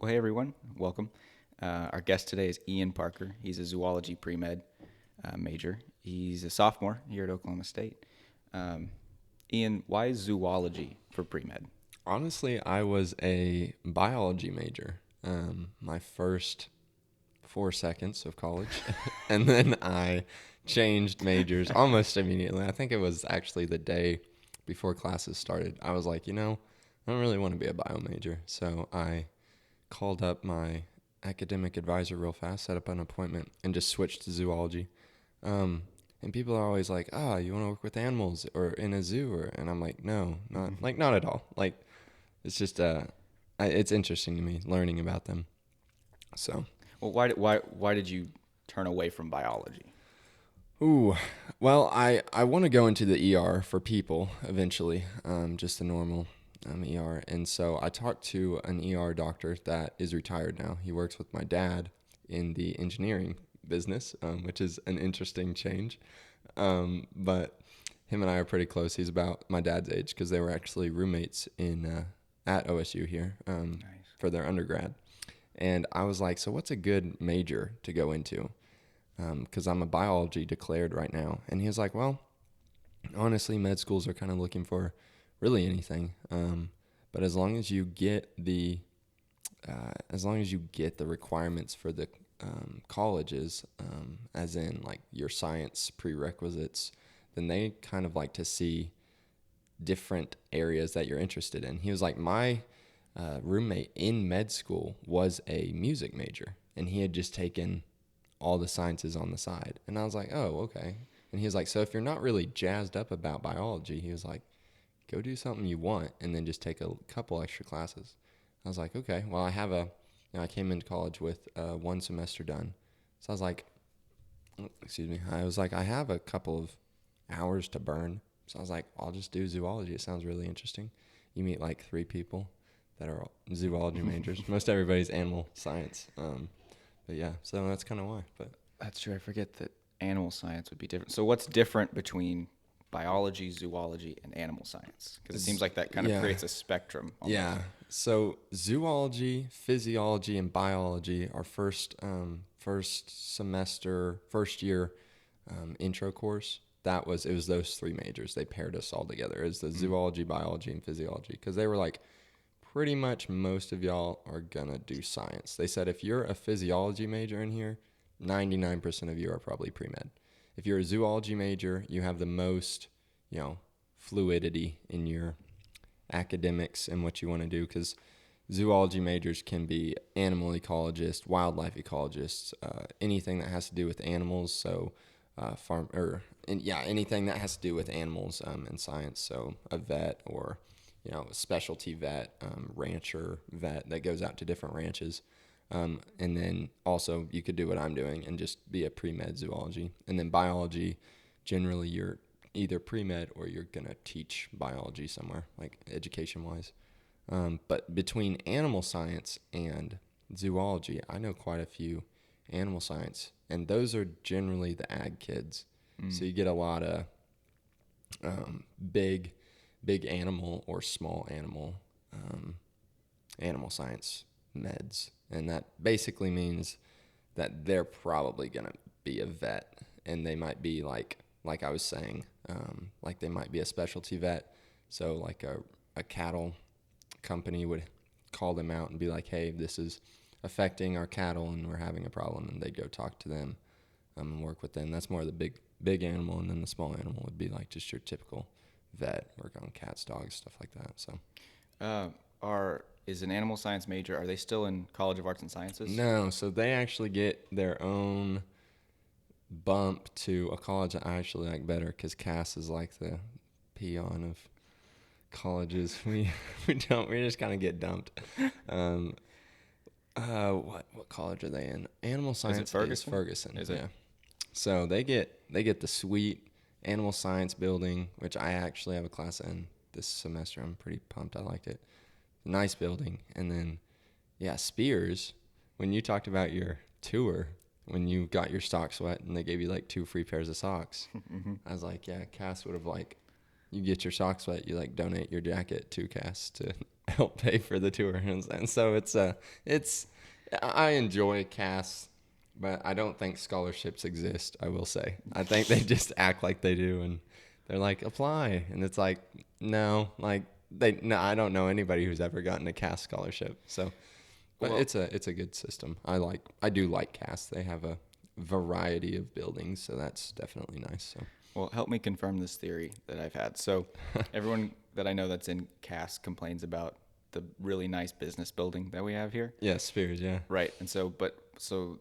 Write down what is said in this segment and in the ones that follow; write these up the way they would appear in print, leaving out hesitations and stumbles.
Well, hey everyone, welcome. Our guest today is Ian Parker. He's a zoology pre-med major. He's a sophomore here at Oklahoma State. Um, Ian, why zoology for pre-med? Honestly, I was a biology major my first 4 seconds of college, and then I changed majors almost immediately. I think it was actually the day before classes started. I was like, I don't really want to be a bio major, so I called up my academic advisor real fast, set up an appointment, and just switched to zoology. Um, and people are always like, you want to work with animals or in a zoo? And I'm like, no, not at all. Like, it's just, it's interesting to me learning about them. So, Well, why did you turn away from biology? ooh, well, I want to go into the ER for people eventually, just the normal ER. And so I talked to an ER doctor that is retired now. He works with my dad in the engineering business, which is an interesting change. But him and I are pretty close. He's about my dad's age because they were actually roommates in at OSU here Nice. for their undergrad. And I was like, so what's a good major to go into? Because I'm a biology declared right now. And he was like, well, honestly, med schools are kind of looking for really anything. But as long as you get the requirements for the colleges, as in like your science prerequisites, then they kind of like to see different areas that you're interested in. He was like, my roommate in med school was a music major, and he had just taken all the sciences on the side. And I was like, oh, okay. And he was like, so if you're not really jazzed up about biology, he was like, go do something you want and then just take a couple extra classes. I was like, okay, well, I came into college with 1 semester done. So I was like, I have a couple of hours to burn. So I was like, I'll just do zoology. It sounds really interesting. You meet like 3 people that are zoology majors. Most everybody's animal science. But yeah, so that's kind of why. But That's true. I forget that animal science would be different. So what's different between biology, zoology, and animal science? Because it seems like that kind of yeah. creates a spectrum. Almost. Yeah. So zoology, physiology, and biology are first year intro course. It was those 3 majors. They paired us all together as the zoology, biology, and physiology because they were like, pretty much most of y'all are gonna do science. They said if you're a physiology major in here, 99% of you are probably pre-med. If you're a zoology major, you have the most, fluidity in your academics and what you want to do because zoology majors can be animal ecologists, wildlife ecologists, anything that has to do with animals. So, anything that has to do with animals in science. So, a vet or a specialty vet, rancher vet that goes out to different ranches. And then also you could do what I'm doing and just be a pre-med zoology. And then biology, generally you're either pre-med or you're going to teach biology somewhere, like education-wise. But between animal science and zoology, I know quite a few animal science, and those are generally the ag kids. So you get a lot of big animal or small animal science meds. And that basically means that they're probably going to be a vet, and they might be like I was saying, like they might be a specialty vet. So like a cattle company would call them out and be like, hey, this is affecting our cattle and we're having a problem, and they'd go talk to them and work with them. That's more of the big animal, and then the small animal would be like just your typical vet, work on cats, dogs, stuff like that. So Is an animal science major, are they still in College of Arts and Sciences? no, so they actually get their own bump to a college that I actually like better because Cass is like the peon of colleges. We just kind of get dumped. What college are they in? Animal science is Ferguson. Is it? Yeah. So they get the sweet animal science building, which I actually have a class in this semester. I'm pretty pumped. I liked it. Nice building. And then, yeah, Spears, when you talked about your tour, when you got your socks wet and they gave you like 2 free pairs of socks, I was like, yeah, Cass would have like, you get your socks wet, you like donate your jacket to Cass to help pay for the tour, and so it's I enjoy casts, but I don't think scholarships exist. I will say I think they just act like they do, and they're like apply, and it's like no, like no, I don't know anybody who's ever gotten a cast scholarship. So, but Well, it's a good system. I do like casts. They have a variety of buildings, so that's definitely nice. So. well, help me confirm this theory that I've had. So, everyone that I know that's in CAS complains about the really nice business building that we have here. Yeah, Spheres, yeah. Right. And so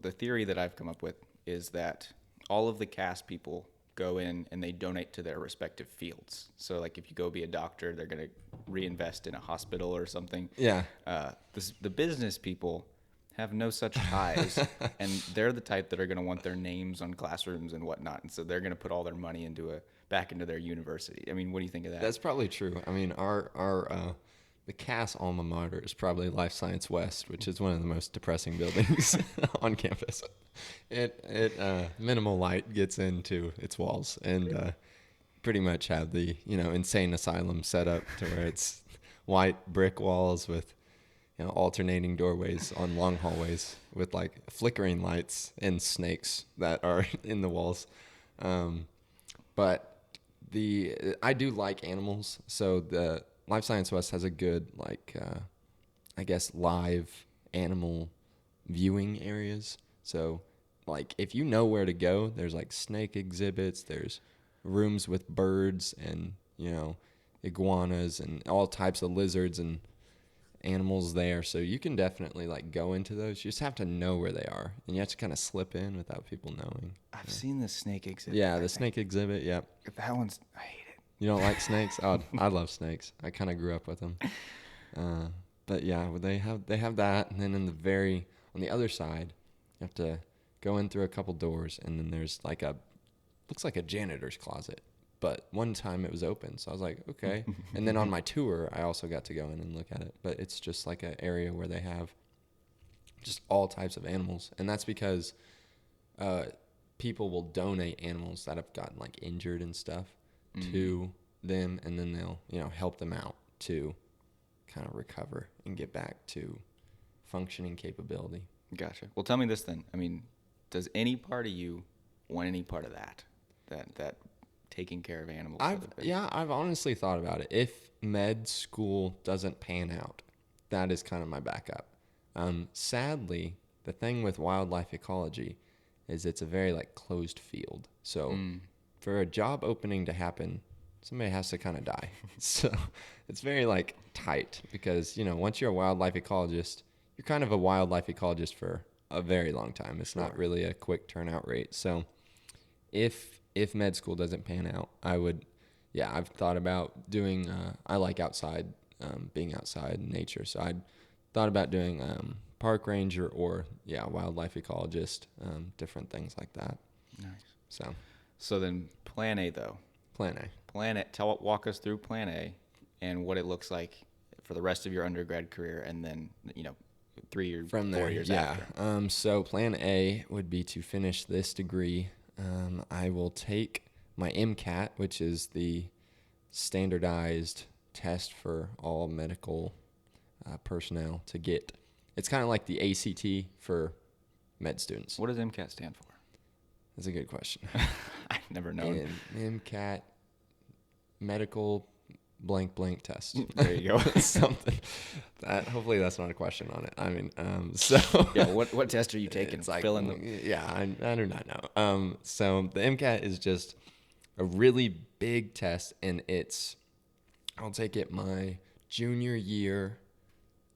the theory that I've come up with is that all of the cast people go in and they donate to their respective fields. So like if you go be a doctor, they're going to reinvest in a hospital or something. Yeah. The business people have no such ties, and they're the type that are going to want their names on classrooms and whatnot, and so they're going to put all their money back into their university. I mean, what do you think of that? That's probably true. I mean, our the Cass alma mater is probably Life Science West, which is one of the most depressing buildings on campus. It minimal light gets into its walls, and pretty much have the insane asylum set up to where it's white brick walls with alternating doorways on long hallways with like flickering lights and snakes that are in the walls. But I do like animals, so the Life Science West has a good I guess live animal viewing areas. So like if you know where to go, there's like snake exhibits, there's rooms with birds and iguanas and all types of lizards and animals there, so you can definitely like go into those. You just have to know where they are, and you have to kind of slip in without people knowing. I've seen the snake exhibit. Yeah, the snake exhibit. Yep. That one's, I hate it. You don't like snakes? Oh, I love snakes. I kind of grew up with them. But yeah, they have that, and then on the other side, you have to go in through a couple doors, and then there's looks like a janitor's closet. But one time it was open, so I was like, okay. And then on my tour, I also got to go in and look at it. But it's just like an area where they have just all types of animals. And that's because people will donate animals that have gotten like injured and stuff to them, and then they'll help them out to kind of recover and get back to functioning capability. Gotcha. Well, tell me this then. I mean, does any part of you want any part of that taking care of animals? I've honestly thought about it. If med school doesn't pan out, that is kind of my backup. Sadly, the thing with wildlife ecology is it's a very like closed field. So for a job opening to happen, somebody has to kind of die. So it's very like tight because, once you're a wildlife ecologist, you're kind of a wildlife ecologist for a very long time. It's not really a quick turnout rate. So if med school doesn't pan out, I've thought about doing, I like being outside in nature. So I'd thought about doing park ranger or, wildlife ecologist, different things like that. Nice. So then plan A, though. Plan A. Walk us through plan A and what it looks like for the rest of your undergrad career, and then, 3 or From 4 there, years yeah. after. So plan A would be to finish this degree. I will take my MCAT, which is the standardized test for all medical personnel to get. It's kind of like the ACT for med students. What does MCAT stand for? That's a good question. I've never known. MCAT, medical blank test. There you go. Something. Hopefully that's not a question on it. I mean, so. Yeah, what test are you taking? It's like, fill in the... Yeah, I do not know. So the MCAT is just a really big test, and I'll take it my junior year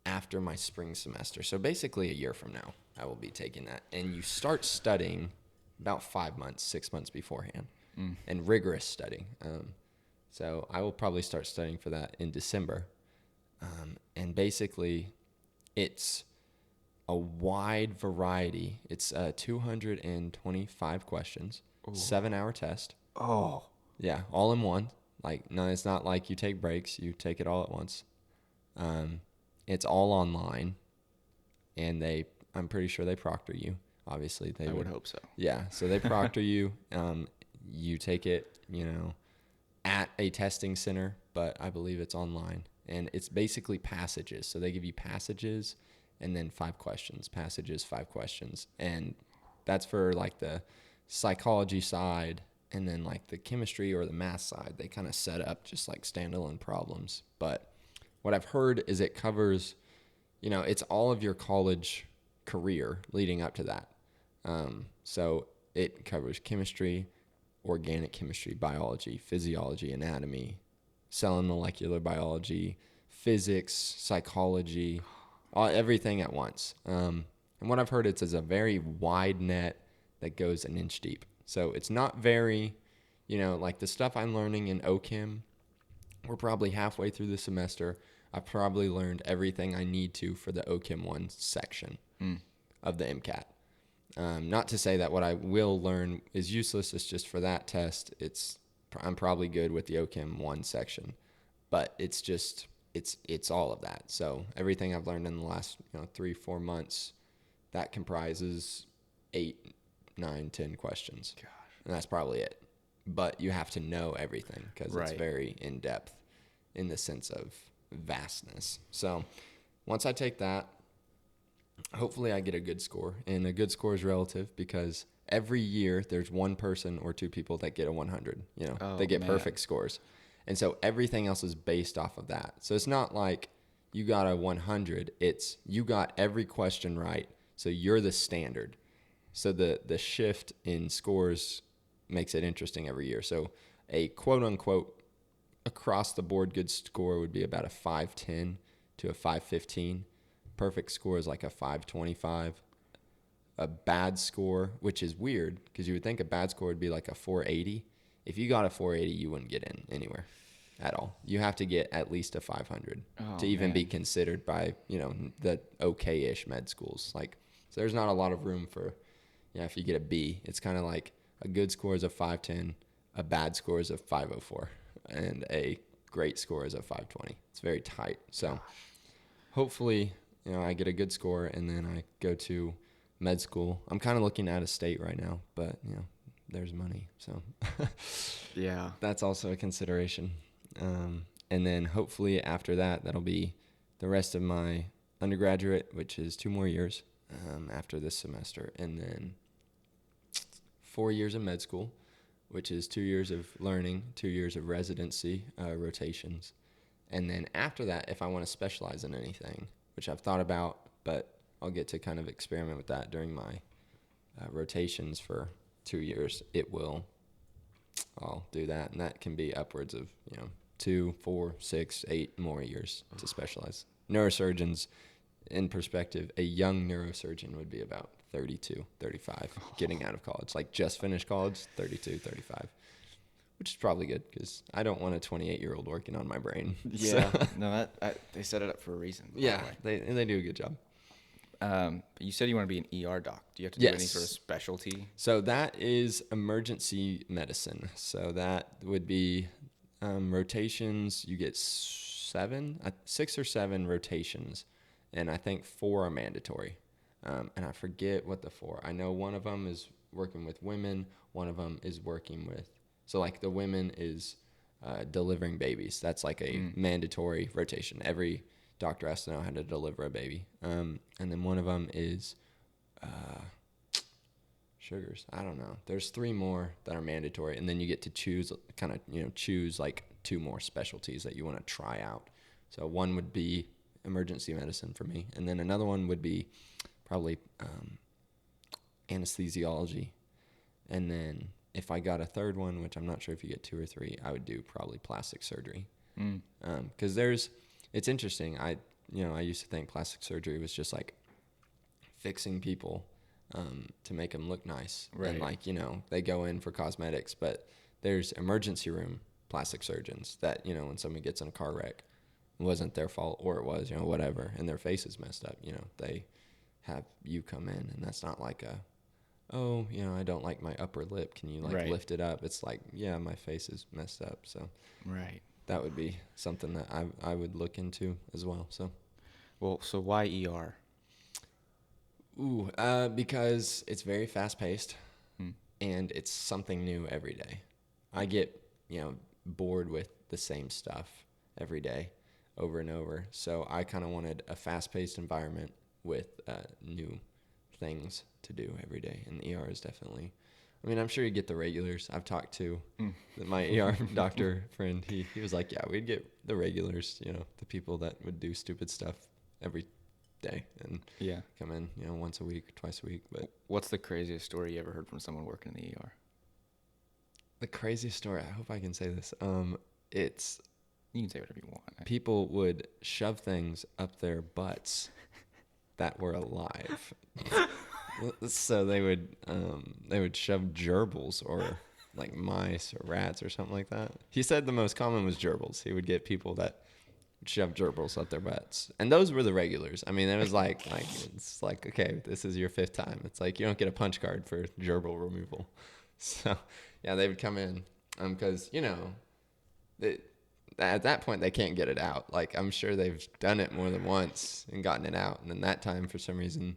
after my spring semester. So basically a year from now, I will be taking that. And you start studying about 5 months, 6 months beforehand, and rigorous studying. So I will probably start studying for that in December. And basically, it's a wide variety. It's 225 questions, 7-hour test. Oh. Yeah, all in one. Like, no, it's not like you take breaks. You take it all at once. It's all online, and I'm pretty sure they proctor you. Obviously, I would hope so. Yeah, so they proctor you. You take it, at a testing center, but I believe it's online. and it's basically passages. So they give you passages and then 5 questions, passages, 5 questions. And that's for like the psychology side, and then like the chemistry or the math side, they kind of set up just like standalone problems. But what I've heard is it covers, it's all of your college career leading up to that. So it covers chemistry, organic chemistry, biology, physiology, anatomy, cell and molecular biology, physics, psychology, everything at once. And what I've heard, it's a very wide net that goes an inch deep. So it's not very, like the stuff I'm learning in OChem, we're probably halfway through the semester. I've probably learned everything I need to for the OChem 1 section of the MCAT. Not to say that what I will learn is useless. It's just for that test, I'm probably good with the OChem 1 section. But it's just, it's all of that. So everything I've learned in the last 3-4 months, that comprises 8, 9, 10 questions. Gosh. And that's probably it. But you have to know everything because it's very in-depth in the sense of vastness. So once I take that, hopefully I get a good score. And a good score is relative because every year there's one person or 2 people that get a 100. They get perfect scores. And so everything else is based off of that. So it's not like you got a 100. It's you got every question right. So you're the standard. So the shift in scores makes it interesting every year. So a quote unquote across the board good score would be about a 510 to a 515. Perfect score is like a 525. A bad score, which is weird because you would think a bad score would be like a 480. If you got a 480, you wouldn't get in anywhere at all. You have to get at least a 500 to even be considered by, the okay-ish med schools. Like, so there's not a lot of room for, if you get a B, it's kind of like a good score is a 510, a bad score is a 504, and a great score is a 520. It's very tight. So hopefully, I get a good score and then I go to med school. I'm kind of looking out of state right now, but, there's money. So yeah, that's also a consideration. And then hopefully after that, that'll be the rest of my undergraduate, which is 2 more years after this semester. And then 4 years of med school, which is 2 years of learning, 2 years of residency, rotations. And then after that, if I want to specialize in anything, which I've thought about, but I'll get to kind of experiment with that during my rotations for 2 years, I'll do that. And that can be upwards of, 2, 4, 6, 8 more years to specialize. Neurosurgeons, in perspective, a young neurosurgeon would be about 32, 35 getting out of college. Like just finished college, 32, 35, which is probably good because I don't want a 28-year-old working on my brain. Yeah, so. No, they set it up for a reason. Yeah, they do a good job. You said you want to be an ER doc. Do you have to do any sort of specialty? So that is emergency medicine. So that would be rotations. You get 6 or 7 rotations, and I think 4 are mandatory. And I forget what the 4. I know one of them is working with women. One of them is working with, so like the women is delivering babies. That's like a mandatory rotation. Every doctor has to know how to deliver a baby. And then one of them is sugars. I don't know. There's 3 more that are mandatory, and then you get to choose like 2 more specialties that you want to try out. So one would be emergency medicine for me, and then another one would be probably anesthesiology. And then if I got a third one, which I'm not sure if you get 2 or 3, I would do probably plastic surgery. Because it's interesting. I used to think plastic surgery was just like fixing people to make them look nice. Right. And like, they go in for cosmetics, but there's emergency room plastic surgeons that, when somebody gets in a car wreck, it wasn't their fault, or it was, whatever, and their face is messed up, they have you come in, and that's not like I don't like my upper lip. Can you lift it up? It's like, yeah, my face is messed up. So right. That would be something that I would look into as well. So, so why ER? Because it's very fast paced, and it's something new every day. I get bored with the same stuff every day over and over. So I kind of wanted a fast-paced environment with new things to do every day. And the ER is definitely, I mean, I'm sure you get the regulars. I've talked to Mm. my ER doctor friend. He was like, yeah, we'd get the regulars, the people that would do stupid stuff every day and Yeah. come in, once a week, twice a week. But What's the craziest story you ever heard from someone working in the ER? the craziest story, I hope I can say this. It's You can say whatever you want. people would shove things up their butts that were alive. So they would shove gerbils or like mice or rats or something like that. He said the most common was gerbils. He would get people that would shove gerbils up their butts, and those were the regulars. I mean, it was like it's like, okay, this is your fifth time. It's like you don't get a punch card for gerbil removal. So yeah, they would come in because at that point they can't get it out. Like I'm sure they've done it more than once and gotten it out, and then that time for some reason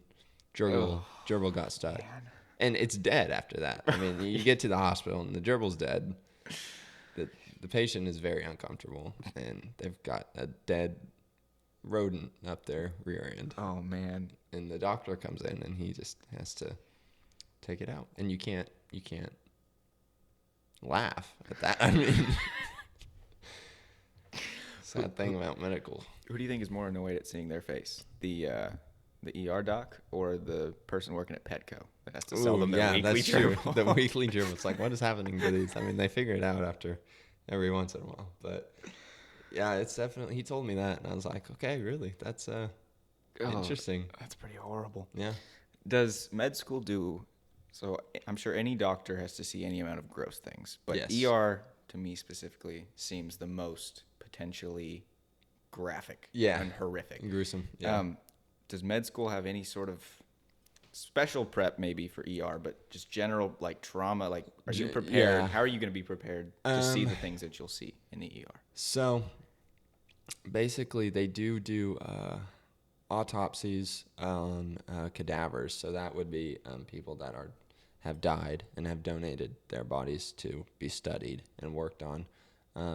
gerbil got stuck. Man. And it's dead after that. I mean, you get to the hospital and the gerbil's dead. The patient is very uncomfortable, and they've got a dead rodent up their rear end. Oh man. And the doctor comes in and he just has to take it out. And you can't laugh at that. I mean, sad thing about medical. Who do you think is more annoyed at seeing their face? The ER doc or the person working at Petco that has to sell them their weekly that's true. gerbil? The weekly gerbil. It's like, what is happening to these? I mean, they figure it out after every once in a while. But yeah, it's definitely, he told me that, and I was like, okay, really? That's interesting. That's pretty horrible. Yeah. Does med school do, so I'm sure any doctor has to see any amount of gross things, but Yes. ER to me specifically seems the most potentially graphic and horrific. Gruesome. Yeah. Does med school have any sort of special prep maybe for ER, but just general like trauma? Like, are you prepared? Yeah. How are you going to be prepared to see the things that you'll see in the ER? So basically, they do autopsies on cadavers. So that would be people that have died and have donated their bodies to be studied and worked on.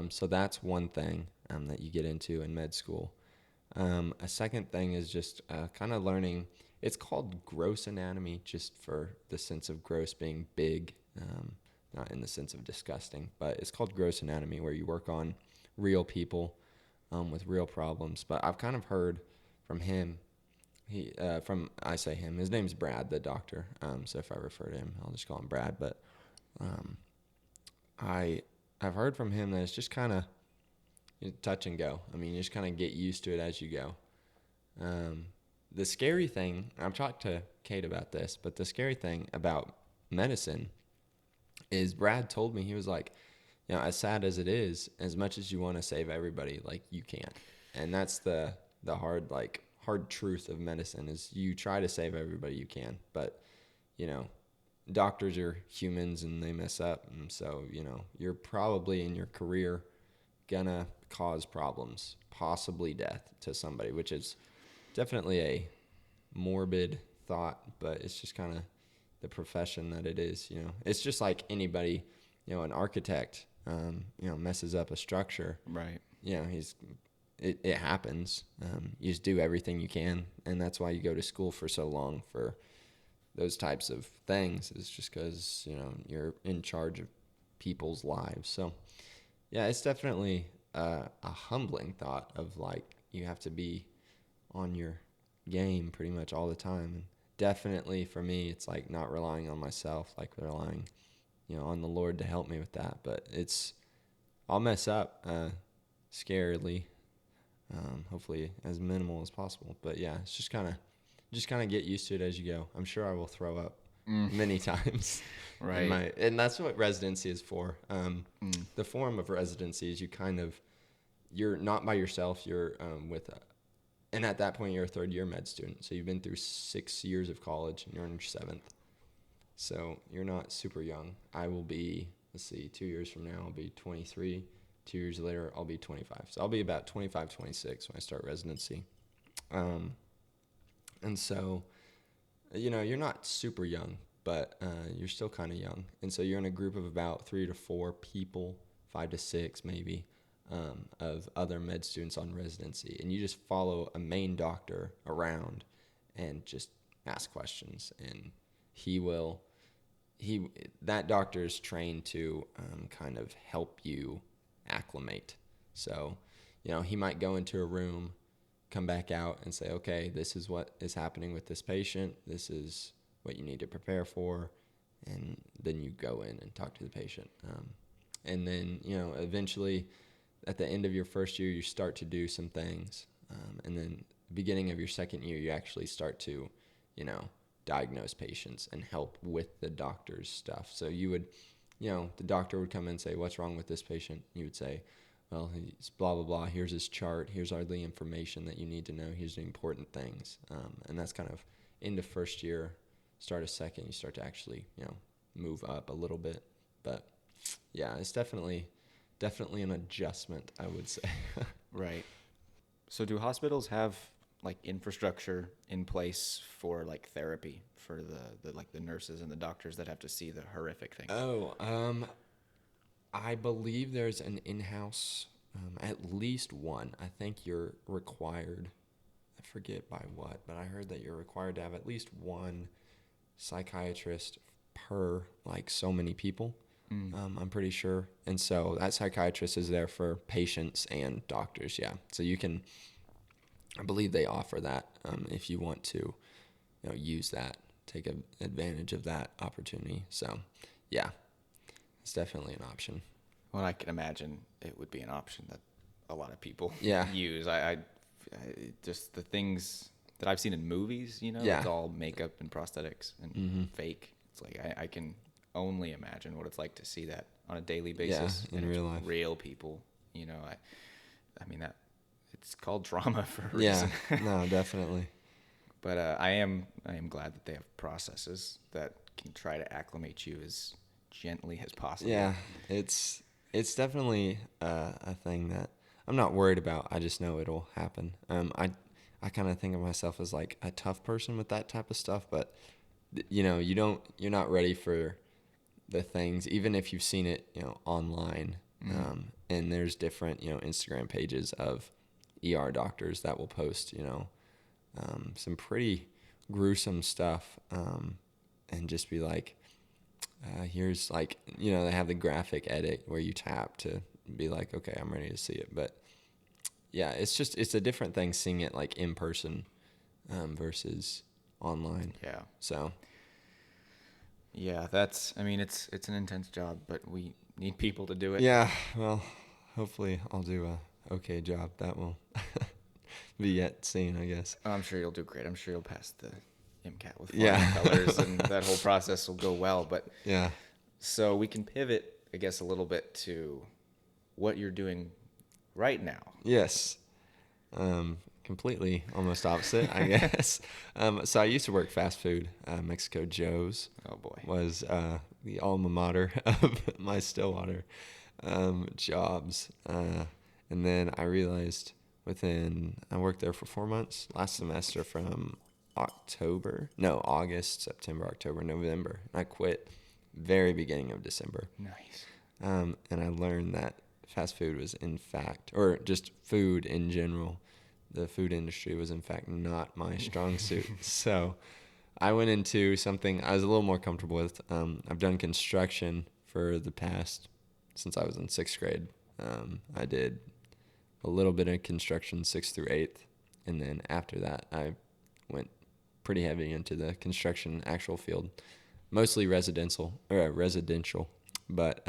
So that's one thing that you get into in med school. A second thing is just kind of learning. It's called gross anatomy, just for the sense of gross being big, not in the sense of disgusting, but it's called gross anatomy, where you work on real people with real problems. But I've kind of heard from him. I say him. His name's Brad, the doctor. So if I refer to him, I'll just call him Brad. But I've heard from him that it's just kind of touch and go. I mean, you just kind of get used to it as you go. The scary thing, I've talked to Kate about this, but the scary thing about medicine is Brad told me, he was like, as sad as it is, as much as you want to save everybody, like you can't. And that's the hard truth of medicine is you try to save everybody you can, but doctors are humans and they mess up. And so, you're probably in your career gonna cause problems, possibly death to somebody, which is definitely a morbid thought, but it's just kind of the profession that it is. It's just like anybody, an architect, messes up a structure. Right. It happens. You just do everything you can, and that's why you go to school for so long for those types of things. It's just because you're in charge of people's lives. So yeah, it's definitely a humbling thought of like you have to be on your game pretty much all the time. And definitely for me, it's like not relying on myself, like relying, on the Lord to help me with that. But I'll mess up scarily, hopefully as minimal as possible. But yeah, it's just kind of get used to it as you go. I'm sure I will throw up many times. Right. And that's what residency is for. The form of residency is you're not by yourself. You're and at that point you're a third year med student. So you've been through 6 years of college and you're in your 7th. So you're not super young. I will be, 2 years from now I'll be 23. 2 years later I'll be 25. So I'll be about 25, 26 when I start residency. And so, you're not super young, but you're still kind of young. And so you're in a group of about 3 to 4 people, 5 to 6 maybe. of other med students on residency, and you just follow a main doctor around and just ask questions, and he will he that doctor is trained to kind of help you acclimate. So, he might go into a room, come back out, and say, okay, this is what is happening with this patient. This is what you need to prepare for, and then you go in and talk to the patient. And then, eventually, at the end of your first year, you start to do some things, and then beginning of your second year, you actually start to, diagnose patients and help with the doctor's stuff. So you would, the doctor would come in and say, what's wrong with this patient? You would say, well, he's blah, blah, blah. Here's his chart. Here's all the information that you need to know. Here's the important things. And that's kind of into first year, start of second, you start to actually, move up a little bit. But yeah, it's definitely an adjustment, I would say. Right. So do hospitals have like infrastructure in place for like therapy for the nurses and the doctors that have to see the horrific things? Oh, I believe there's an in-house, at least one. I think you're required, I forget by what, but I heard that you're required to have at least one psychiatrist per like so many people. I'm pretty sure. And so that psychiatrist is there for patients and doctors. Yeah. So I believe they offer that if you want to, use that, take advantage of that opportunity. So, yeah, it's definitely an option. Well, I can imagine it would be an option that a lot of people Yeah. use. I just the things that I've seen in movies, Yeah. it's all makeup and prosthetics and fake. It's like I can only imagine what it's like to see that on a daily basis. In and real it's life. real people. I mean that it's called drama for a Yeah. reason. No, definitely. But I am glad that they have processes that can try to acclimate you as gently as possible. Yeah, it's definitely a thing that I'm not worried about. I just know it'll happen. I kind of think of myself as like a tough person with that type of stuff, but you're not ready for the things, even if you've seen it, online. And there's different, Instagram pages of ER doctors that will post, some pretty gruesome stuff, and just be like, here's like, they have the graphic edit where you tap to be like, okay, I'm ready to see it. But yeah, it's a different thing seeing it like in person versus online. Yeah. So Yeah, it's an intense job, but we need people to do it. yeah, well, hopefully I'll do a okay job. That will be yet seen, I guess. I'm sure you'll do great. I'm sure you'll pass the MCAT with flying Yeah. colors, and that whole process will go well. But Yeah. so we can pivot, I guess, a little bit to what you're doing right now. Yes. Completely almost opposite, I guess. So I used to work fast food. Mexico Joe's Oh boy. was the alma mater of my Stillwater jobs. And then I realized I worked there for 4 months, last semester from August, September, October, November. And I quit very beginning of December. Nice. And I learned that fast food was in fact, or just food in general, the food industry was in fact not my strong suit. So I went into something I was a little more comfortable with. I've done construction for the past, since I was in 6th grade. I did a little bit of construction 6th through 8th. And then after that, I went pretty heavy into the construction actual field, mostly residential. But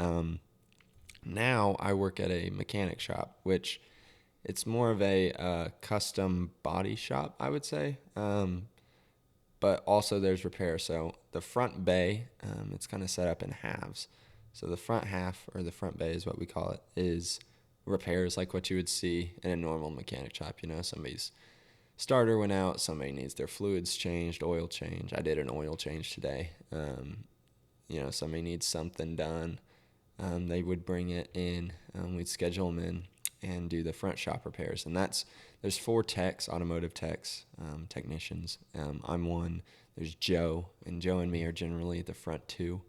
now I work at a mechanic shop, which it's more of a custom body shop, I would say. But also there's repair. So the front bay, it's kind of set up in halves. So the front half, or the front bay is what we call it, is repairs like what you would see in a normal mechanic shop. Somebody's starter went out, somebody needs their fluids changed, oil change. I did an oil change today. Somebody needs something done. They would bring it in. We'd schedule them in and do the front shop repairs. And there's 4 techs, automotive techs, technicians. I'm one. There's Joe, and Joe and me are generally the front 2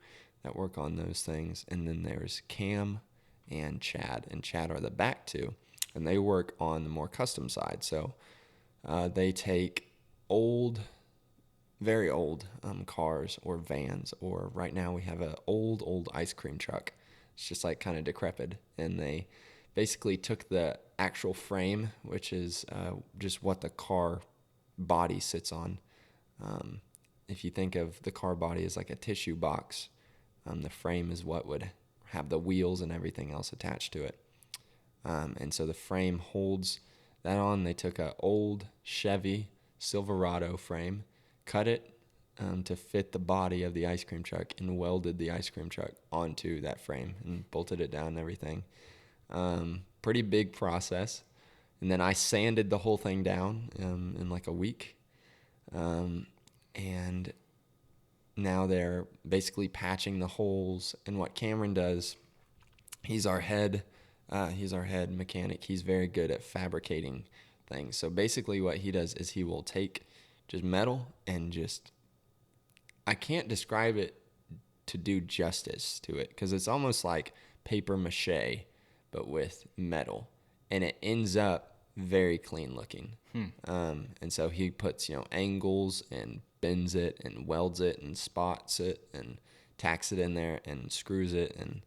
that work on those things. And then there's Cam and Chad. And Chad are the back two, and they work on the more custom side. So they take old, very old cars or vans, or right now we have a old ice cream truck. It's just like kind of decrepit, and they basically took the actual frame, which is just what the car body sits on. If you think of the car body as like a tissue box, the frame is what would have the wheels and everything else attached to it. And so the frame holds that on. They took an old Chevy Silverado frame, cut it to fit the body of the ice cream truck, and welded the ice cream truck onto that frame and bolted it down and everything. Pretty big process. And then I sanded the whole thing down in like a week. And now they're basically patching the holes. And what Cameron does, he's our head mechanic. He's very good at fabricating things. So basically what he does is he will take just metal and just, I can't describe it to do justice to it, because it's almost like paper mache, but with metal. And it ends up very clean looking. And so he puts, angles and bends it and welds it and spots it and tacks it in there and screws it and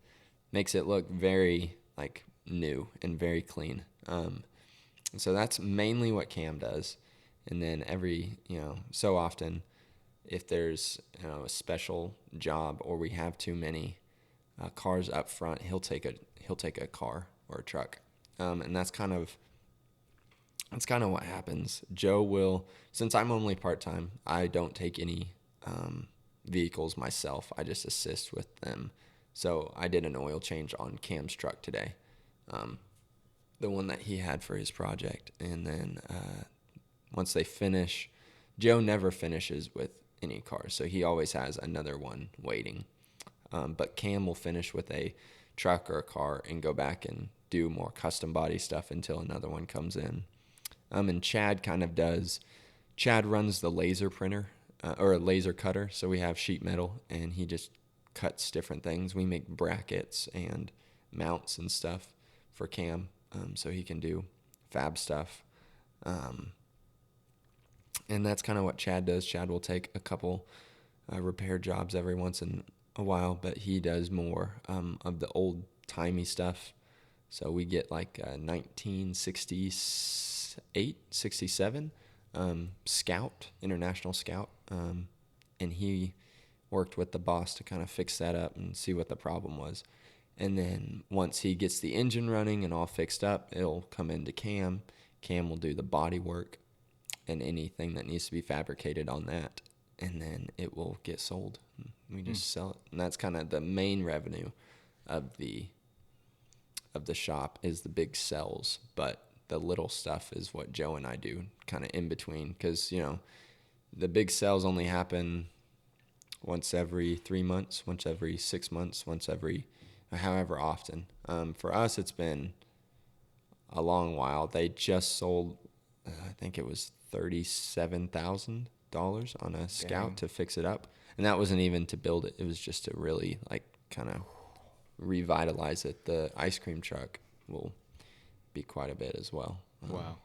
makes it look very like new and very clean. And so that's mainly what Cam does. And then every, so often, if there's a special job or we have too many cars up front, he'll take a car or a truck, and that's kind of what happens. Joe will, since I'm only part-time, I don't take any vehicles myself. I just assist with them. So I did an oil change on Cam's truck today, the one that he had for his project. And then once they finish, Joe never finishes with any cars, so he always has another one waiting. But Cam will finish with a truck or a car and go back and do more custom body stuff until another one comes in. And Chad runs the laser printer or a laser cutter. So we have sheet metal and he just cuts different things. We make brackets and mounts and stuff for Cam, so he can do fab stuff. And that's kind of what Chad does. Chad will take a couple repair jobs every once in a while, but he does more of the old-timey stuff. So we get like a 1968, 67 Scout, International Scout, and he worked with the boss to kind of fix that up and see what the problem was. And then once he gets the engine running and all fixed up, it'll come into Cam. Cam will do the body work and anything that needs to be fabricated on that, and then it will get sold. We just sell it, and that's kind of the main revenue of the shop is the big sells, but the little stuff is what Joe and I do kind of in between, because the big sales only happen once every 3 months, once every 6 months, once every however often. For us, it's been a long while. They just sold, I think it was $37,000 on a Scout to fix it up. And that wasn't even to build it. It was just to really kind of revitalize it. The ice cream truck will be quite a bit as well. Wow.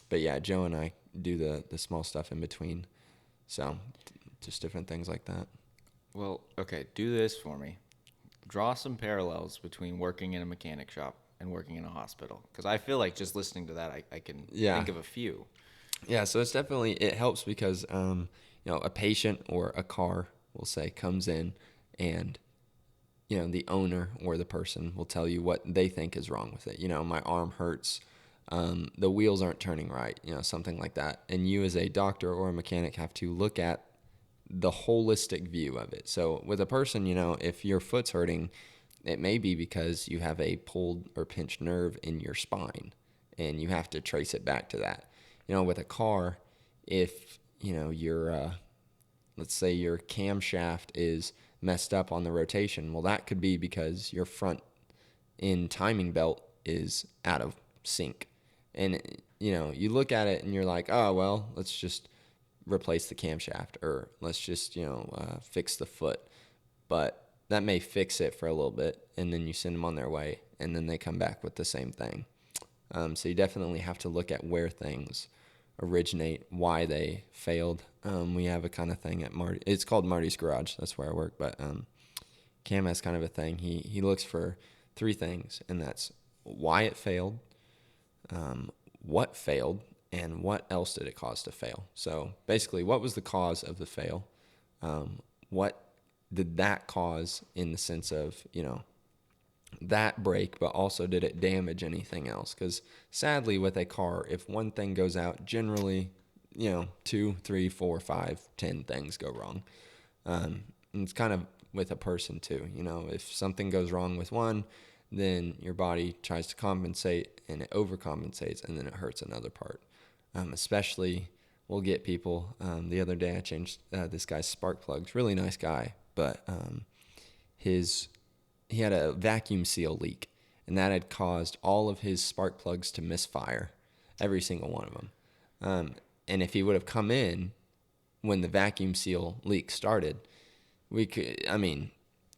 But yeah, Joe and I do the small stuff in between. So just different things like that. Well, okay, do this for me. Draw some parallels between working in a mechanic shop and working in a hospital. Because I feel like just listening to that, I can think of a few. Yeah, so it's definitely, it helps because, a patient or a car, we'll say, comes in and, the owner or the person will tell you what they think is wrong with it. My arm hurts, the wheels aren't turning right, something like that. And you as a doctor or a mechanic have to look at the holistic view of it. So with a person, if your foot's hurting, it may be because you have a pulled or pinched nerve in your spine, and you have to trace it back to that. With a car, if, your, let's say your camshaft is messed up on the rotation, well, that could be because your front end timing belt is out of sync. And, you look at it and you're like, oh, well, let's just replace the camshaft, or let's just, fix the foot. But that may fix it for a little bit, and then you send them on their way. and then they come back with the same thing. So you definitely have to look at where things originate, why they failed. We have a kind of thing at Marty. It's called Marty's Garage. That's where I work. But Cam has kind of a thing. He looks for three things, and that's why it failed, what failed, and what else did it cause to fail. So basically, what was the cause of the fail? What did that cause in the sense of, that break, but also did it damage anything else? Because sadly, with a car, if one thing goes out, generally, 2, 3, 4, 5, 10 things go wrong. And it's kind of with a person too. If something goes wrong with one, then your body tries to compensate and it overcompensates, and then it hurts another part. Especially, we'll get people. The other day, I changed this guy's spark plugs. Really nice guy, but he had a vacuum seal leak, and that had caused all of his spark plugs to misfire, every single one of them. And if he would have come in when the vacuum seal leak started, we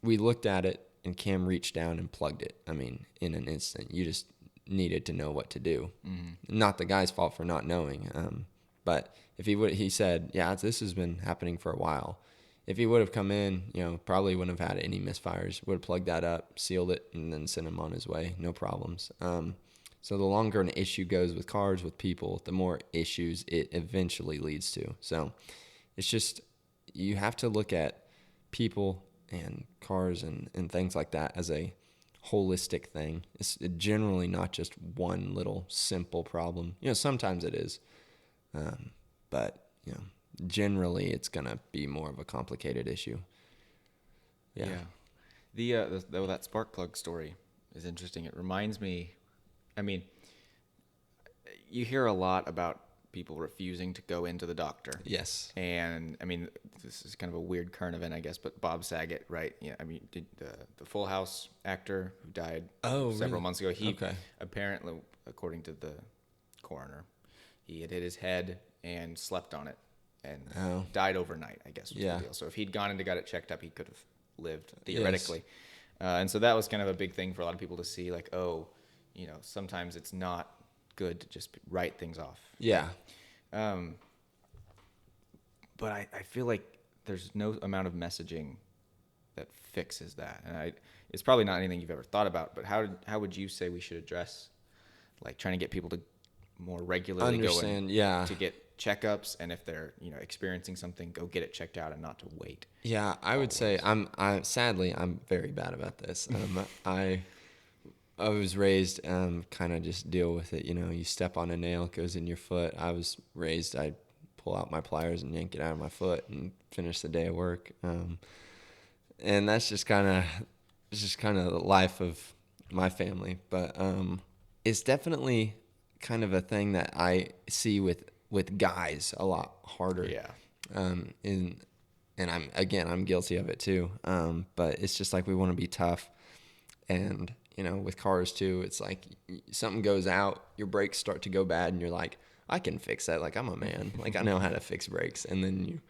looked at it, and Cam reached down and plugged it. In an instant. You just needed to know what to do. Mm-hmm. Not the guy's fault for not knowing. But if he said, yeah, this has been happening for a while. If he would have come in, probably wouldn't have had any misfires. Would have plugged that up, sealed it, and then sent him on his way. No problems. So the longer an issue goes with cars, with people, the more issues it eventually leads to. So it's just, you have to look at people and cars and things like that as a holistic thing. It's generally not just one little simple problem. Sometimes it is. But, generally it's going to be more of a complicated issue. Yeah. That spark plug story is interesting. It reminds me, you hear a lot about people refusing to go into the doctor. Yes. And this is kind of a weird current event, I guess, but Bob Saget, right? Yeah. Did the Full House actor who died several months ago, he apparently, according to the coroner, he had hit his head and slept on it and died overnight, I guess was the deal. So if he'd gone in and got it checked up, he could have lived theoretically. Yes. And so that was kind of a big thing for a lot of people to see, like, sometimes it's not good to just write things off. Yeah. But I feel like there's no amount of messaging that fixes that. And it's probably not anything you've ever thought about, but how would you say we should address, like, trying to get people to more regularly go in to get checkups, and if they're experiencing something, go get it checked out and not to wait? Yeah, I would say sadly I'm very bad about this. I was raised kind of just deal with it. You step on a nail, it goes in your foot. I was raised, I'd pull out my pliers and yank it out of my foot and finish the day of work. And that's just kind of the life of my family. But it's definitely kind of a thing that I see with guys a lot harder. Yeah. And I'm guilty of it too. But it's just like we want to be tough. And, with cars too, it's like something goes out, your brakes start to go bad, and you're like, I can fix that. Like, I'm a man. Like, I know how to fix brakes. And then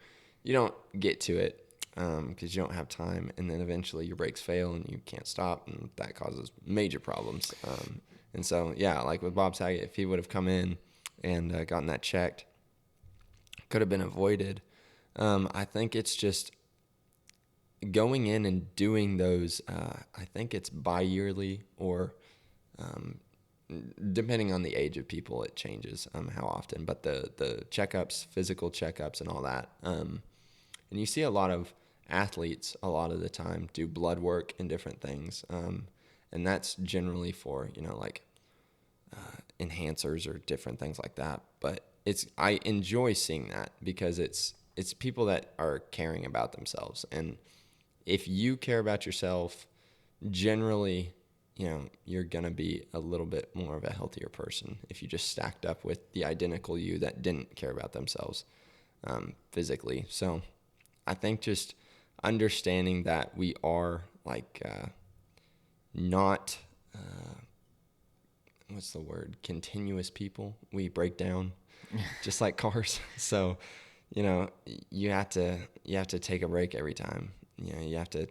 you don't get to it because you don't have time. And then eventually your brakes fail and you can't stop, and that causes major problems. And so, yeah, like with Bob Saget, if he would have come in and gotten that checked, could have been avoided. I think it's just going in and doing those. I think it's bi-yearly, or depending on the age of people, it changes how often. But the checkups, physical checkups and all that. And you see a lot of athletes a lot of the time do blood work and different things. And that's generally for, enhancers or different things like that. But I enjoy seeing that because it's people that are caring about themselves. And if you care about yourself, generally, you're going to be a little bit more of a healthier person if you just stacked up with the identical you that didn't care about themselves physically. So I think just understanding that we are not, what's the word? Continuous people. We break down just like cars. So, you have to take a break every time. You have to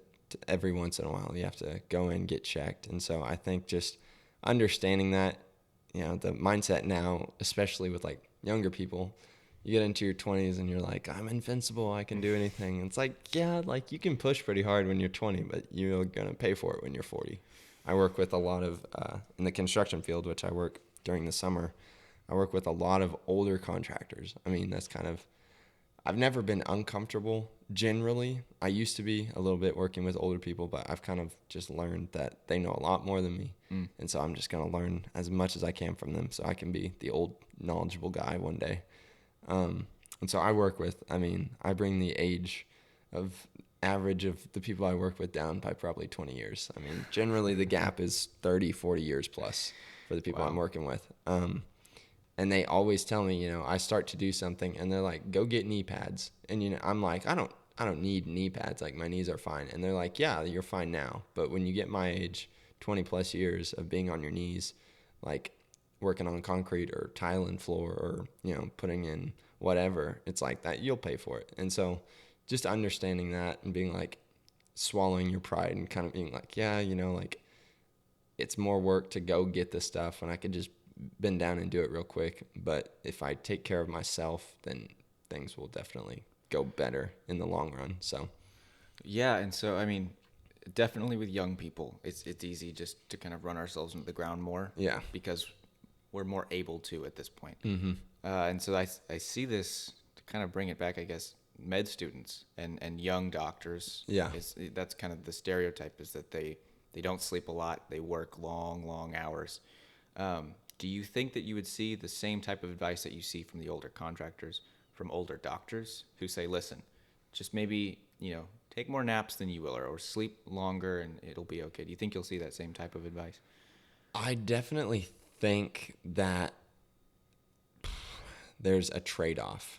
every once in a while you have to go in, get checked. And so I think just understanding that, the mindset now, especially with like younger people, you get into your 20s and you're like, I'm invincible, I can do anything. And it's like, yeah, like you can push pretty hard when you're 20, but you're going to pay for it when you're 40. I work with a lot of, in the construction field, which I work during the summer, I work with a lot of older contractors. I mean, that's kind of, I've never been uncomfortable generally. I used to be a little bit working with older people, but I've kind of just learned that they know a lot more than me. And so I'm just going to learn as much as I can from them so I can be the old knowledgeable guy one day. And so I work with, I bring the age of average of the people I work with down by probably 20 years. I mean, generally the gap is 30, 40 years plus for the people I'm working with. And they always tell me, I start to do something and they're like, go get knee pads. And, I'm like, I don't need knee pads. Like my knees are fine. And they're like, yeah, you're fine now. But when you get my age, 20 plus years of being on your knees, like working on concrete or tiling floor or, putting in whatever, it's like that, you'll pay for it. And so just understanding that and being like, swallowing your pride and kind of being like, yeah, like it's more work to go get the stuff when I could just bend down and do it real quick. But if I take care of myself, then things will definitely go better in the long run. So Yeah, and so definitely with young people, it's easy just to kind of run ourselves into the ground more. Yeah. Because we're more able to at this point. Mm-hmm. And so I see this to kind of bring it back, I guess, med students and young doctors. Yeah. That's kind of the stereotype, is that they don't sleep a lot. They work long hours. Do you think that you would see the same type of advice that you see from the older contractors, from older doctors who say, listen, just maybe, take more naps than you will, or sleep longer and it'll be okay? Do you think you'll see that same type of advice? I definitely think that there's a trade-off,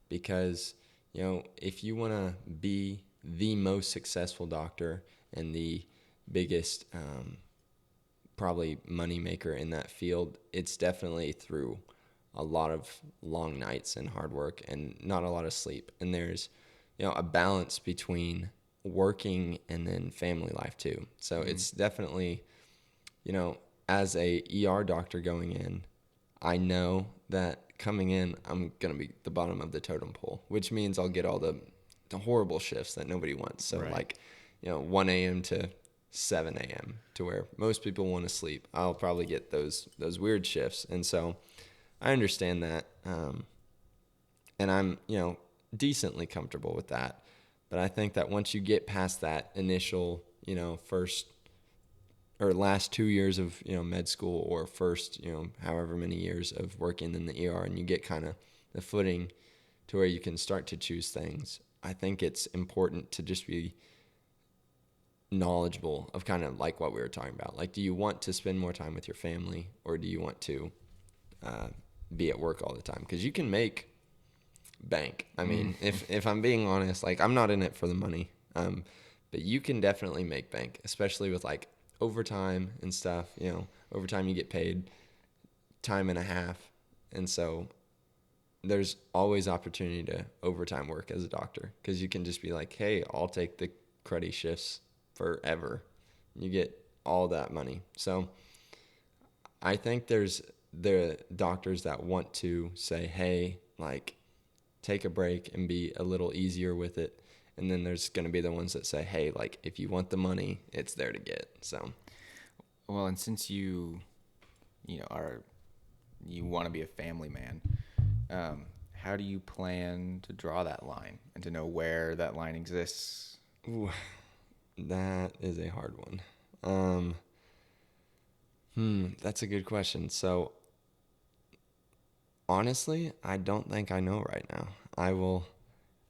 because, if you want to be the most successful doctor and the biggest probably money maker in that field, it's definitely through a lot of long nights and hard work and not a lot of sleep. And there's, a balance between working and then family life too. So it's definitely, as a ER doctor going in, I know that coming in, I'm going to be the bottom of the totem pole, which means I'll get all the horrible shifts that nobody wants. So Right. like, 1 a.m. to 7 a.m. to where most people want to sleep. I'll probably get those weird shifts. And so I understand that. And I'm, decently comfortable with that. But I think that once you get past that initial, first or last 2 years of, med school, or first, however many years of working in the ER, and you get kind of the footing to where you can start to choose things, I think it's important to just be knowledgeable of kind of like what we were talking about. Like, do you want to spend more time with your family, or do you want to be at work all the time? Because you can make bank. I mean, if I'm being honest, like I'm not in it for the money, but you can definitely make bank, especially with like overtime and stuff. Overtime you get paid time and a half, and so there's always opportunity to overtime work as a doctor, because you can just be like, hey, I'll take the cruddy shifts forever. You get all that money. So I think there's the doctors that want to say, hey, like, take a break and be a little easier with it. And then there's going to be the ones that say, hey, like, if you want the money, it's there to get. So, Well, and since you want to be a family man, how do you plan to draw that line and to know where that line exists? ooh, that is a hard one. That's a good question. So, honestly, I don't think I know right now.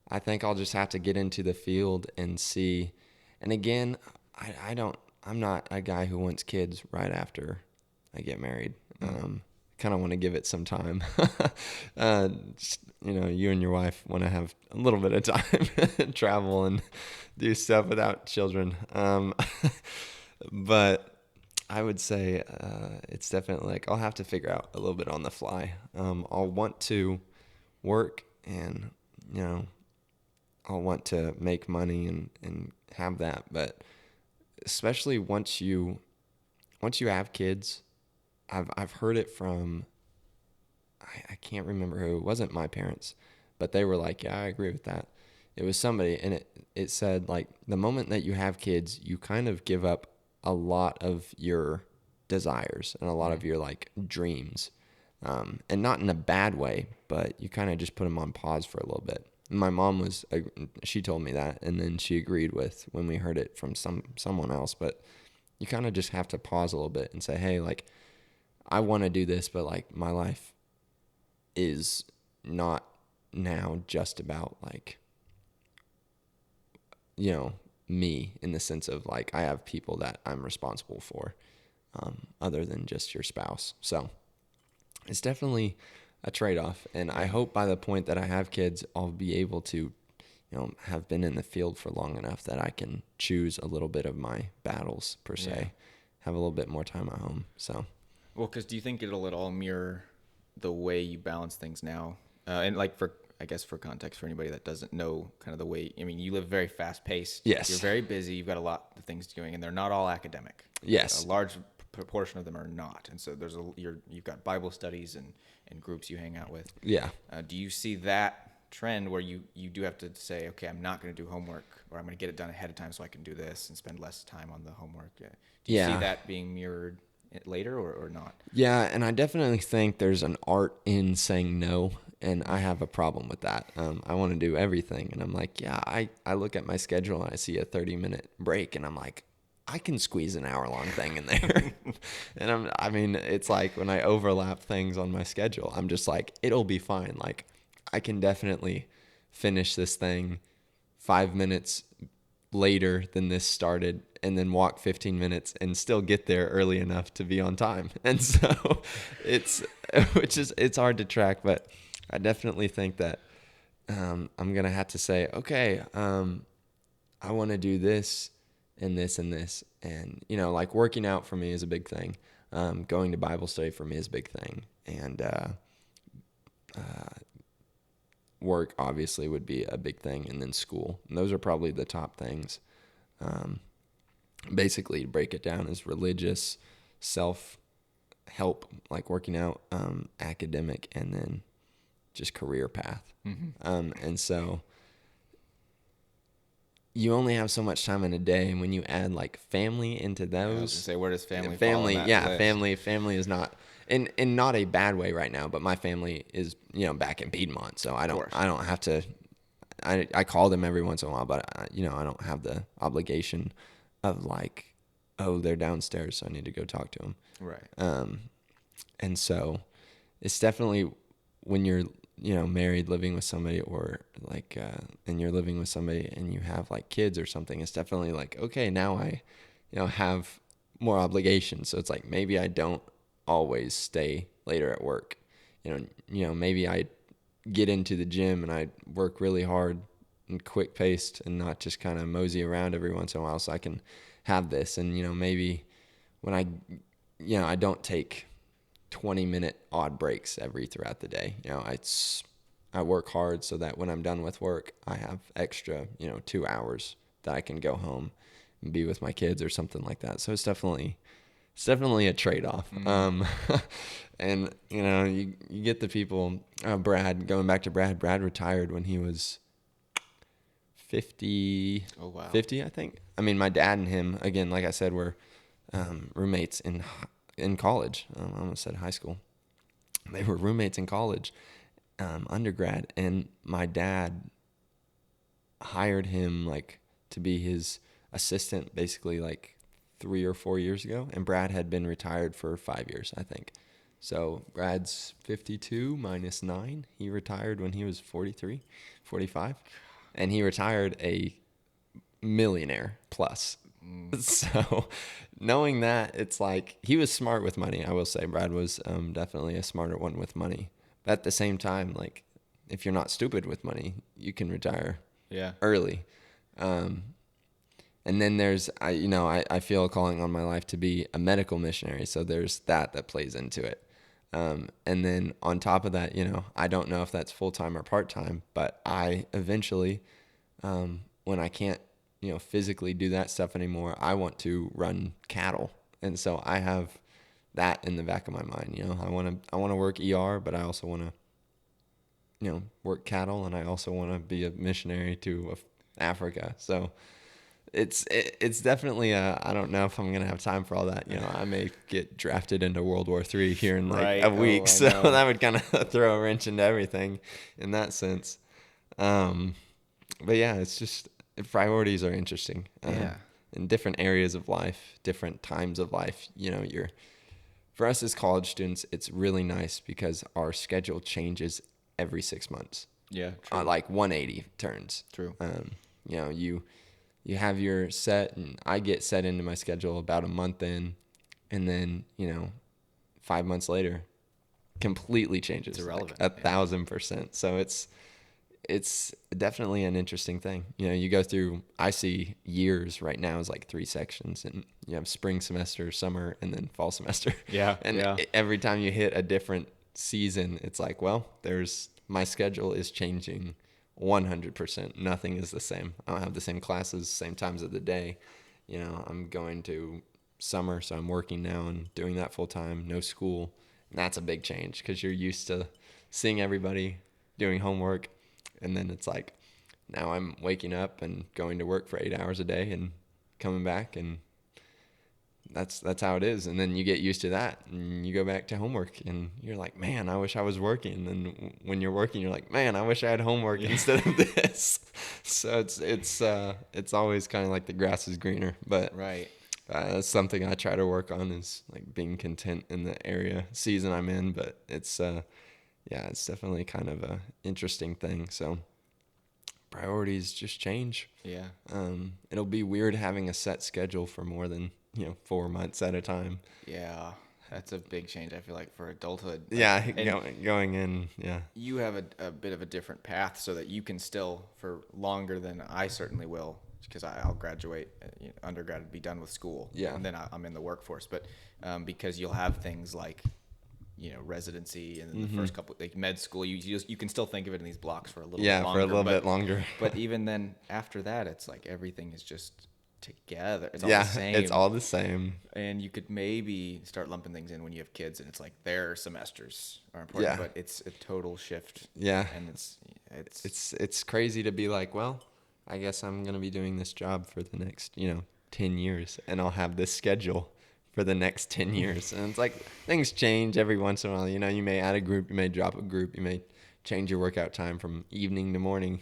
I think I'll just have to get into the field and see. And again, I'm not a guy who wants kids right after I get married. Kind of want to give it some time. You and your wife want to have a little bit of time, travel and do stuff without children. But I would say it's definitely like I'll have to figure out a little bit on the fly. I'll want to work, and I'll want to make money and have that. But especially once you have kids, I've heard it from I can't remember who. It wasn't my parents, but they were like, yeah, I agree with that. It was somebody, and it said like the moment that you have kids, you kind of give up a lot of your desires and a lot of your like dreams, and not in a bad way, but you kind of just put them on pause for a little bit. My mom she told me that, and then she agreed with when we heard it from someone else. But you kind of just have to pause a little bit and say, hey, like I want to do this, but like my life is not now just about like, me in the sense of like I have people that I'm responsible for, other than just your spouse. So it's definitely a trade-off. And I hope by the point that I have kids, I'll be able to, have been in the field for long enough that I can choose a little bit of my battles per se, Yeah. have a little bit more time at home. So Well, because do you think it'll at all mirror the way you balance things now? And like for, I guess for context for anybody that doesn't know kind of the way, I mean, you live very fast paced. You're yes, very busy. You've got a lot of things doing, and they're not all academic. A yes, large proportion of them are not. And so you've got Bible studies and groups you hang out with. yeah. Do you see that trend where you do have to say, okay, I'm not going to do homework, or I'm going to get it done ahead of time so I can do this and spend less time on the homework? Do you see Yeah. that being mirrored later or not? Yeah, and I definitely think there's an art in saying no, and I have a problem with that. I want to do everything, and I'm like, yeah, I look at my schedule and I see a 30-minute break, and I'm like, I can squeeze an hour-long thing in there. And I mean, it's like when I overlap things on my schedule, I'm just like, it'll be fine. Like, I can definitely finish this thing 5 minutes later than this started and then walk 15 minutes and still get there early enough to be on time. And so it's, it's hard to track, but I definitely think that, I'm going to have to say, okay, I want to do this and this and this. And, like working out for me is a big thing. Going to Bible study for me is a big thing. And, work obviously would be a big thing, and then school. And those are probably the top things. Um, Basically, to break it down, is religious, self help, like working out, academic, and then just career path. And so you only have so much time in a day, and when you add like family into I was gonna those, say, where does family fall on family, that yeah, list? family is not in not a bad way right now, but my family is back in Piedmont, so Of course. I don't have to. I call them every once in a while, but I don't have the obligation of like, oh, they're downstairs, so I need to go talk to them. Right. And so it's definitely when you're married, living with somebody, or like and you're living with somebody and you have like kids or something, it's definitely like, okay, now I have more obligations, so it's like maybe I don't always stay later at work. Maybe I get into the gym and I work really hard and quick paced and not just kind of mosey around every once in a while, so I can have this. And maybe when I don't take 20-minute odd breaks throughout the day. I work hard so that when I'm done with work, I have extra 2 hours that I can go home and be with my kids or something like that. So it's definitely a trade-off. And you get the people. Brad, going back to Brad retired when he was 50. Oh wow. 50, I think. I mean, my dad and him, again, like I said, were roommates in college. I almost said high school. They were roommates in college, undergrad, and my dad hired him like to be his assistant basically like 3 or 4 years ago, and Brad had been retired for 5 years, I think. So Brad's 52 minus 9. He retired when he was 43, 45, and he retired a millionaire plus. So knowing that, it's like he was smart with money. I will say Brad was definitely a smarter one with money. But at the same time, like if you're not stupid with money, you can retire Yeah. early. And then there's, I feel a calling on my life to be a medical missionary. So there's that plays into it. And then on top of that, I don't know if that's full-time or part-time, but I eventually, when I can't physically do that stuff anymore. I want to run cattle. And so I have that in the back of my mind. I want to work ER, but I also want to, work cattle, and I also want to be a missionary to Africa. So it's definitely I don't know if I'm gonna have time for all that. I may get drafted into World War III here in like Right. a week, Oh, I so know. that would kind of throw a wrench into everything in that sense. Um, but yeah, it's just priorities are interesting. Yeah. In different areas of life, different times of life. For us as college students, it's really nice because our schedule changes every 6 months. Yeah. True. Like 180 turns. True. You have your set, and I get set into my schedule about a month in, and then 5 months later, completely changes. It's irrelevant. Like 1,000%. So it's definitely an interesting thing. You go through, I see years right now is like 3 sections, and you have spring semester, summer, and then fall semester. Yeah. And Yeah. every time you hit a different season, it's like, well, my schedule is changing 100%. Nothing is the same. I don't have the same classes, same times of the day. I'm going to summer, so I'm working now and doing that full time, no school. And that's a big change because you're used to seeing everybody, doing homework. And then it's like, now I'm waking up and going to work for 8 hours a day and coming back, and that's how it is. And then you get used to that, and you go back to homework, and you're like, man, I wish I was working. And when you're working, you're like, man, I wish I had homework instead of this. So it's always kind of like the grass is greener. But Right. that's something I try to work on, is like being content in the season I'm in. But it's it's definitely kind of a interesting thing. So priorities just change. Yeah. It'll be weird having a set schedule for more than 4 months at a time. Yeah. That's a big change, I feel like, for adulthood. Yeah, And going in. Yeah, you have a bit of a different path so that you can still, for longer than I certainly will, because I'll graduate, undergrad, and be done with school. Yeah. And then I'm in the workforce. But because you'll have things like, residency, and then the first couple, like med school, you can still think of it in these blocks for a little bit longer. for a little bit longer. But even then, after that, it's like everything is just together. It's all the same. It's all the same. And you could maybe start lumping things in when you have kids, and it's like their semesters are important, Yeah. but it's a total shift. Yeah, And it's crazy to be like, well, I guess I'm gonna be doing this job for the next 10 years, and I'll have this schedule for the next 10 years. And it's like things change every once in a while. You may add a group, you may drop a group, you may change your workout time from evening to morning.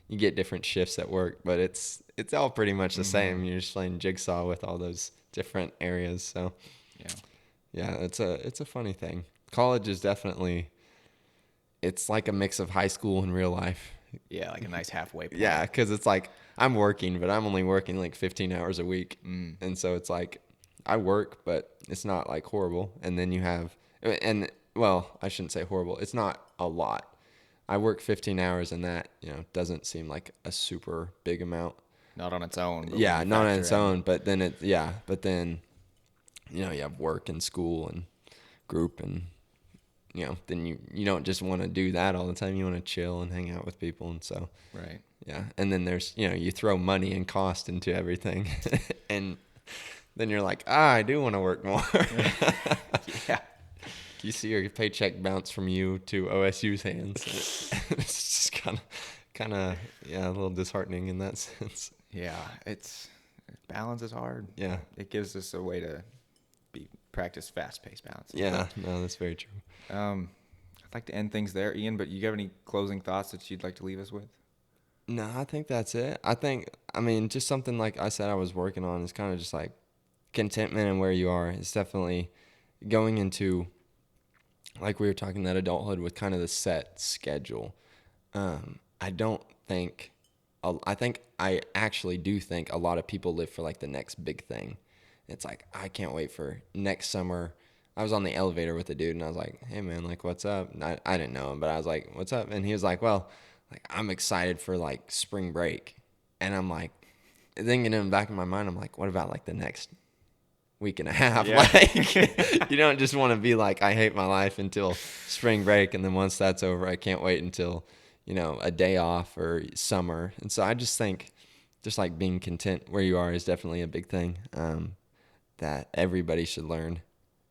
You get different shifts at work, but it's all pretty much the same. You're just playing jigsaw with all those different areas. So yeah, it's a funny thing. College is definitely, it's like a mix of high school and real life. yeah, like a nice halfway point. Yeah, because it's like I'm working, but I'm only working like 15 hours a week. And so it's like I work, but it's not like horrible. And then you have, well, I shouldn't say horrible. It's not a lot. I work 15 hours, and that, doesn't seem like a super big amount. Not on its own. But Yeah, when you not on factor its in- own, but then, you have work and school and group, and, then you don't just want to do that all the time. You want to chill and hang out with people. And so, Right. yeah. And then there's, you throw money and cost into everything, and then you're like, I do want to work more. Yeah. You see your paycheck bounce from you to OSU's hands. It's just kind of, a little disheartening in that sense. Yeah. Balance is hard. Yeah. It gives us a way to practice fast-paced balance. Yeah, no, that's very true. I'd like to end things there, Ian, but you have any closing thoughts that you'd like to leave us with? No, I think that's it. I mean, just something like I said I was working on is kind of just like contentment and where you are. It's definitely going into, like we were talking, that adulthood with kind of the set schedule. I actually do think a lot of people live for like the next big thing. It's like, I can't wait for next summer. I was on the elevator with a dude, and I was like, hey man, like, what's up? And I didn't know him, but I was like, what's up? And he was like, well, like, I'm excited for like spring break. And I'm like, thinking in the back of my mind, I'm like, what about like the next week and a half? Yeah. Like, you don't just want to be like, I hate my life until spring break, and then once that's over, I can't wait until, a day off or summer. And so I just think just like being content where you are is definitely a big thing that everybody should learn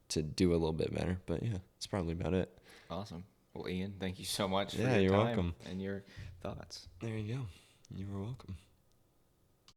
to do a little bit better. But yeah, that's probably about it. Awesome. Well, Ian, thank you so much for Yeah, your you're time welcome. and your thoughts. There you go. You were welcome.